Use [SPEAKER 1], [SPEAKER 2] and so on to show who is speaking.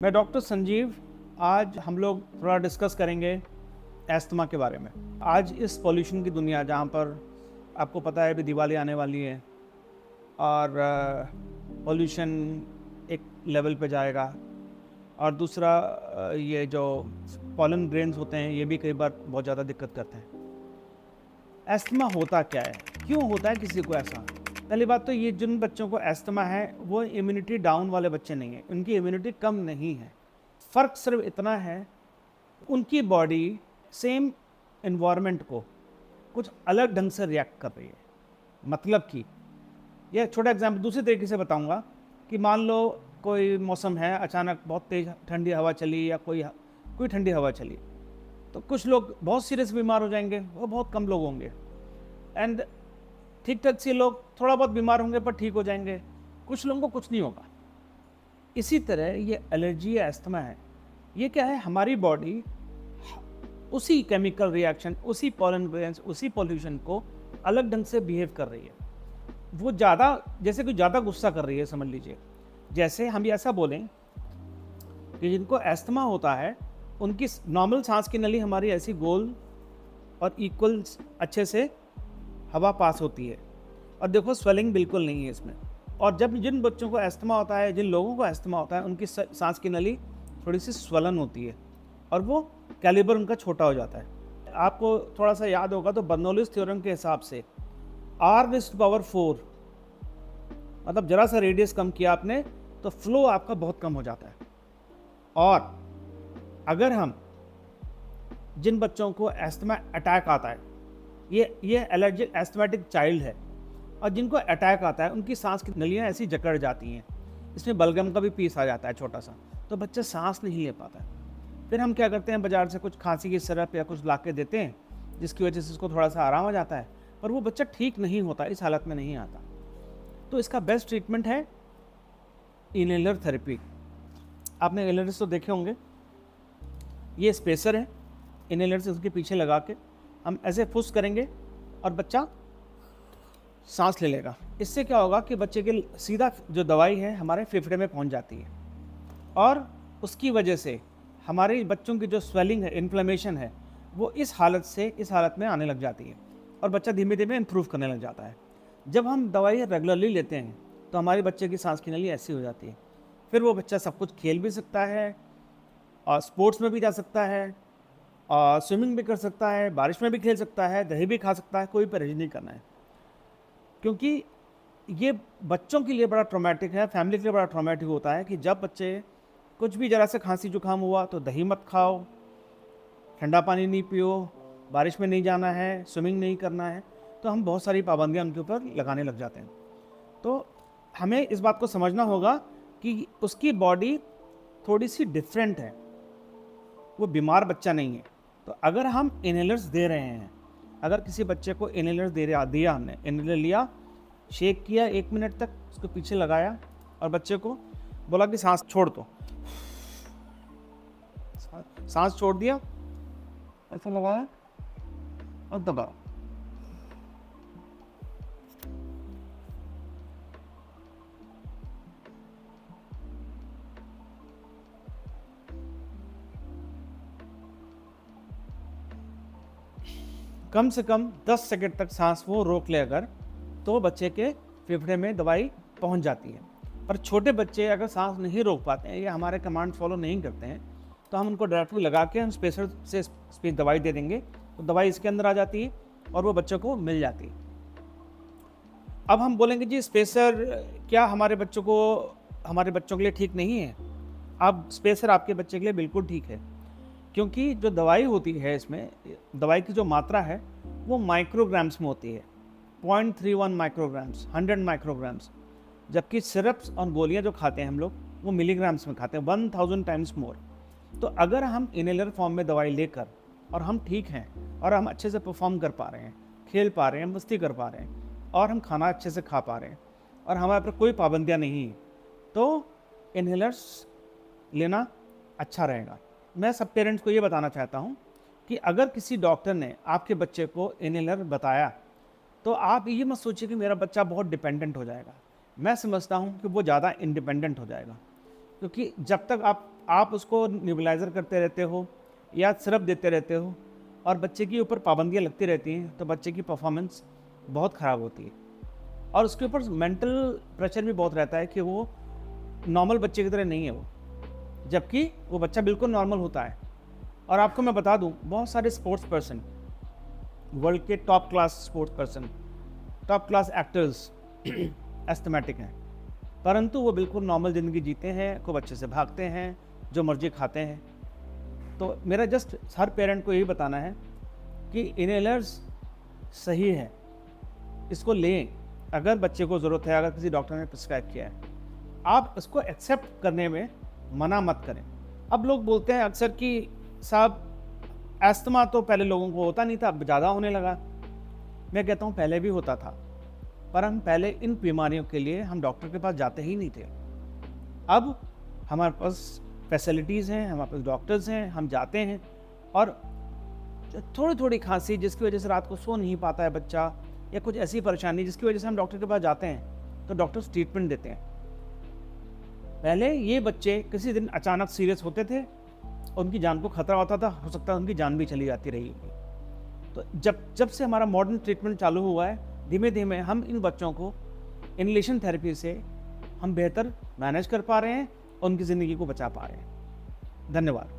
[SPEAKER 1] मैं डॉक्टर संजीव। आज हम लोग थोड़ा डिस्कस करेंगे एस्थमा के बारे में। आज इस पॉल्यूशन की दुनिया जहाँ पर आपको पता है अभी दिवाली आने वाली है और पॉल्यूशन एक लेवल पे जाएगा और दूसरा ये जो पॉलन ग्रेन्स होते हैं ये भी कई बार बहुत ज़्यादा दिक्कत करते हैं। एस्थमा होता क्या है, क्यों होता है किसी को ऐसा? पहली बात तो ये जिन बच्चों को एस्थमा है वो इम्यूनिटी डाउन वाले बच्चे नहीं हैं, उनकी इम्यूनिटी कम नहीं है। फ़र्क सिर्फ इतना है उनकी बॉडी सेम इन्वायरमेंट को कुछ अलग ढंग से रिएक्ट कर रही है। मतलब कि यह छोटा एग्जाम्पल दूसरे तरीके से बताऊंगा कि मान लो कोई मौसम है, अचानक बहुत तेज ठंडी हवा चली या कोई ठंडी हवा चली तो कुछ लोग बहुत सीरियस बीमार हो जाएंगे, वो बहुत कम लोग होंगे। एंड ठीक ठाक से लोग थोड़ा बहुत बीमार होंगे पर ठीक हो जाएंगे, कुछ लोगों को कुछ नहीं होगा। इसी तरह ये एलर्जी या एस्थमा है, ये क्या है, हमारी बॉडी उसी केमिकल रिएक्शन, उसी पॉलन ग्रेन्स, उसी पॉल्यूशन को अलग ढंग से बिहेव कर रही है। वो ज़्यादा, जैसे कोई ज़्यादा गुस्सा कर रही है, समझ लीजिए। जैसे हम ऐसा बोलें कि जिनको एस्थमा होता है उनकी नॉर्मल सांस की नली हमारी ऐसी गोल और इक्वल अच्छे से हवा पास होती है और देखो स्वेलिंग बिल्कुल नहीं है इसमें। और जब जिन बच्चों को एस्थमा होता है, जिन लोगों को एस्थमा होता है, उनकी सांस की नली थोड़ी सी स्वलन होती है और वो कैलिबर उनका छोटा हो जाता है। आपको थोड़ा सा याद होगा तो बर्नौलीज थ्योरम के हिसाब से R⁴ मतलब जरा सा रेडियस कम किया आपने तो फ्लो आपका बहुत कम हो जाता है। और अगर हम जिन बच्चों को एस्थमा अटैक आता है, ये एलर्जिक एस्थमेटिक चाइल्ड है, और जिनको अटैक आता है उनकी सांस की नलियाँ ऐसी जकड़ जाती हैं, इसमें बलगम का भी पीस आ जाता है छोटा सा, तो बच्चा सांस नहीं ले पाता है। फिर हम क्या करते हैं, बाजार से कुछ खांसी की सिरप या कुछ ला के देते हैं जिसकी वजह से उसको थोड़ा सा आराम आ जाता है, पर वो बच्चा ठीक नहीं होता, इस हालत में नहीं आता। तो इसका बेस्ट ट्रीटमेंट है इनहेलर थेरेपी। आपने इनहेलर्स तो देखे होंगे, ये स्पेसर है, इनहेलर से उसके पीछे लगा के हम ऐसे फुस करेंगे और बच्चा सांस ले लेगा। इससे क्या होगा कि बच्चे के सीधा जो दवाई है हमारे फेफड़े में पहुंच जाती है और उसकी वजह से हमारे बच्चों की जो स्वेलिंग है, इन्फ्लेमेशन है, वो इस हालत से इस हालत में आने लग जाती है और बच्चा धीमे धीमे इम्प्रूव करने लग जाता है। जब हम दवाई रेगुलरली लेते हैं तो हमारे बच्चे की सांस की नली ऐसी हो जाती है, फिर वो बच्चा सब कुछ खेल भी सकता है और स्पोर्ट्स में भी जा सकता है और स्विमिंग भी कर सकता है, बारिश में भी खेल सकता है, दही भी खा सकता है, कोई परहेज नहीं करना है। क्योंकि ये बच्चों के लिए बड़ा ट्रॉमेटिक है, फैमिली के लिए बड़ा ट्रॉमेटिक होता है कि जब बच्चे कुछ भी ज़रा से खांसी जुकाम हुआ तो दही मत खाओ, ठंडा पानी नहीं पियो, बारिश में नहीं जाना है, स्विमिंग नहीं करना है, तो हम बहुत सारी पाबंदियाँ उनके ऊपर लगाने लग जाते हैं। तो हमें इस बात को समझना होगा कि उसकी बॉडी थोड़ी सी डिफरेंट है, वो बीमार बच्चा नहीं है। तो अगर हम इनहेलर्स दे रहे हैं, अगर किसी बच्चे को इनहेलर दिया, हमने इनहेलर लिया, शेक किया 1 मिनट तक, उसको पीछे लगाया और बच्चे को बोला कि सांस छोड़ दो, सांस छोड़ दिया, ऐसा लगाया और दबाओ। कम से कम 10 सेकंड तक सांस वो रोक ले अगर, तो बच्चे के फेफड़े में दवाई पहुंच जाती है। पर छोटे बच्चे अगर सांस नहीं रोक पाते हैं या हमारे कमांड फॉलो नहीं करते हैं तो हम उनको डायरेक्टली लगा के हम स्पेसर से दवाई दे देंगे, तो दवाई इसके अंदर आ जाती है और वो बच्चों को मिल जाती है। अब हम बोलेंगे जी स्पेसर क्या हमारे बच्चों के लिए ठीक नहीं है? अब स्पेसर आपके बच्चे के लिए बिल्कुल ठीक है, क्योंकि जो दवाई होती है इसमें, दवाई की जो मात्रा है वो माइक्रोग्राम्स में होती है, 0.31 माइक्रोग्राम्स, 100 माइक्रोग्राम्स, जबकि सिरप्स और गोलियां जो खाते हैं हम लोग वो मिलीग्राम्स में खाते हैं, 1000 टाइम्स मोर। तो अगर हम इनहेलर फॉर्म में दवाई लेकर और हम ठीक हैं और हम अच्छे से परफॉर्म कर पा रहे हैं, खेल पा रहे हैं, मस्ती कर पा रहे हैं और हम खाना अच्छे से खा पा रहे हैं और हमारे पर कोई पाबंदियाँ नहीं, तो इनहेलर्स लेना अच्छा रहेगा। मैं सब पेरेंट्स को ये बताना चाहता हूँ कि अगर किसी डॉक्टर ने आपके बच्चे को इनहेलर बताया तो आप ये मत सोचिए कि मेरा बच्चा बहुत डिपेंडेंट हो जाएगा। मैं समझता हूँ कि वो ज़्यादा इंडिपेंडेंट हो जाएगा, क्योंकि जब तक आप आप उसको न्यूबलाइज़र करते रहते हो या सिरप देते रहते हो और बच्चे के ऊपर पाबंदियाँ लगती रहती हैं, तो बच्चे की परफॉर्मेंस बहुत ख़राब होती है। और उसके ऊपर मेंटल प्रेशर भी बहुत रहता है कि वो नॉर्मल बच्चे की तरह नहीं है वो, जबकि वो बच्चा बिल्कुल नॉर्मल होता है। और आपको मैं बता दूं, बहुत सारे स्पोर्ट्स पर्सन, वर्ल्ड के top class sports person, top class actors asthmatic हैं, परंतु वो बिल्कुल नॉर्मल ज़िंदगी जीते हैं, खूब अच्छे से भागते हैं, जो मर्जी खाते हैं। तो मेरा जस्ट हर पेरेंट को यही बताना है कि इनहेलर्स सही है, इसको लें अगर बच्चे को ज़रूरत है, अगर किसी डॉक्टर ने प्रिस्क्राइब किया है, आप इसको एक्सेप्ट करने में मना मत करें। अब लोग बोलते हैं अक्सर कि साहब एस्थमा तो पहले लोगों को होता नहीं था, अब ज़्यादा होने लगा। मैं कहता हूँ पहले भी होता था, पर हम पहले इन बीमारियों के लिए हम डॉक्टर के पास जाते ही नहीं थे। अब हमारे पास फैसिलिटीज़ हैं, हमारे पास डॉक्टर्स हैं, हम जाते हैं और थोड़ी थोड़ी खांसी जिसकी वजह से रात को सो नहीं पाता है बच्चा, या कुछ ऐसी परेशानी जिसकी वजह से हम डॉक्टर के पास जाते हैं, तो डॉक्टर्स ट्रीटमेंट देते हैं। पहले ये बच्चे किसी दिन अचानक सीरियस होते थे, उनकी जान को खतरा होता था, हो सकता है उनकी जान भी चली जाती रही होगी। तो जब से हमारा मॉडर्न ट्रीटमेंट चालू हुआ है, धीमे धीमे हम इन बच्चों को इनहेलेशन थेरेपी से हम बेहतर मैनेज कर पा रहे हैं और उनकी ज़िंदगी को बचा पा रहे हैं। धन्यवाद।